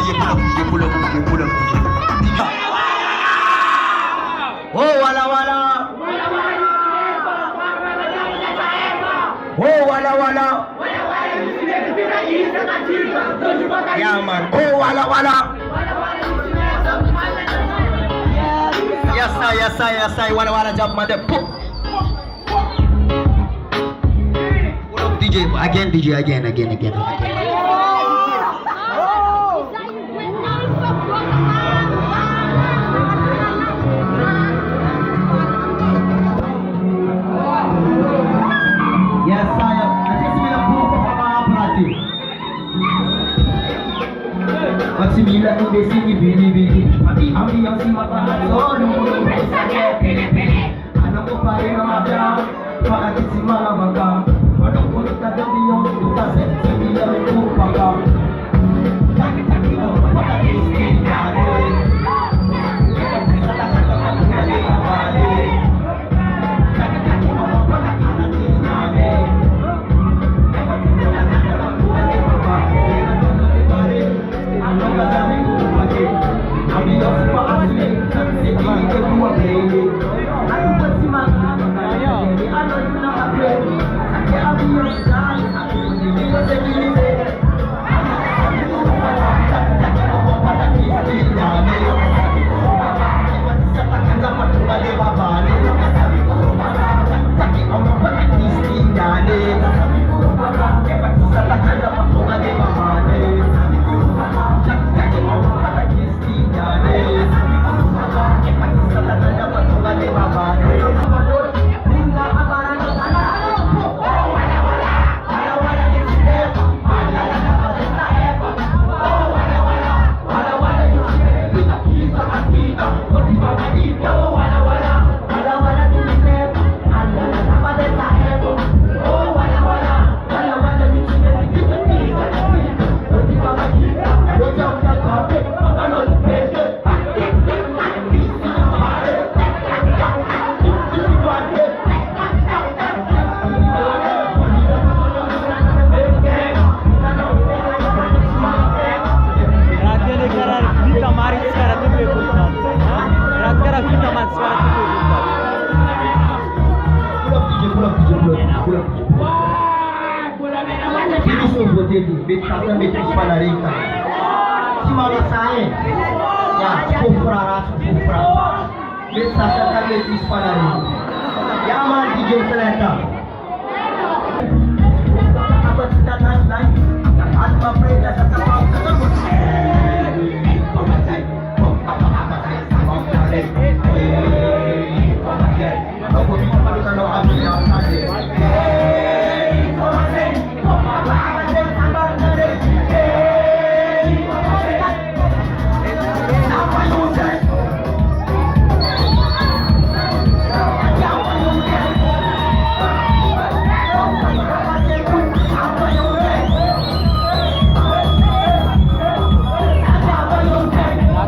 DJ, pull up, DJ, pull up, DJ. Oh, wala wala. Oh, wala wala. Yeah, man. Oh, wala wala. Yes, I. Wala jump, man. Pull up, DJ. Again. Yes, saya. Nanti sembilan puluh pertama pelatih. Masih bila tu besi ni bini. Abi yang si mata so dulu. Anak ko pare na mabya. Paati si mala baga. Anak ko ta dabi yung tuta se sembilan puluh paga. Taki no mata iski nare. Betis Panarika. Si Mama Sae. Ya, Kufra. Betis Panarika. Ya, man DJ Seleta. Apa kita naik? At ma-pray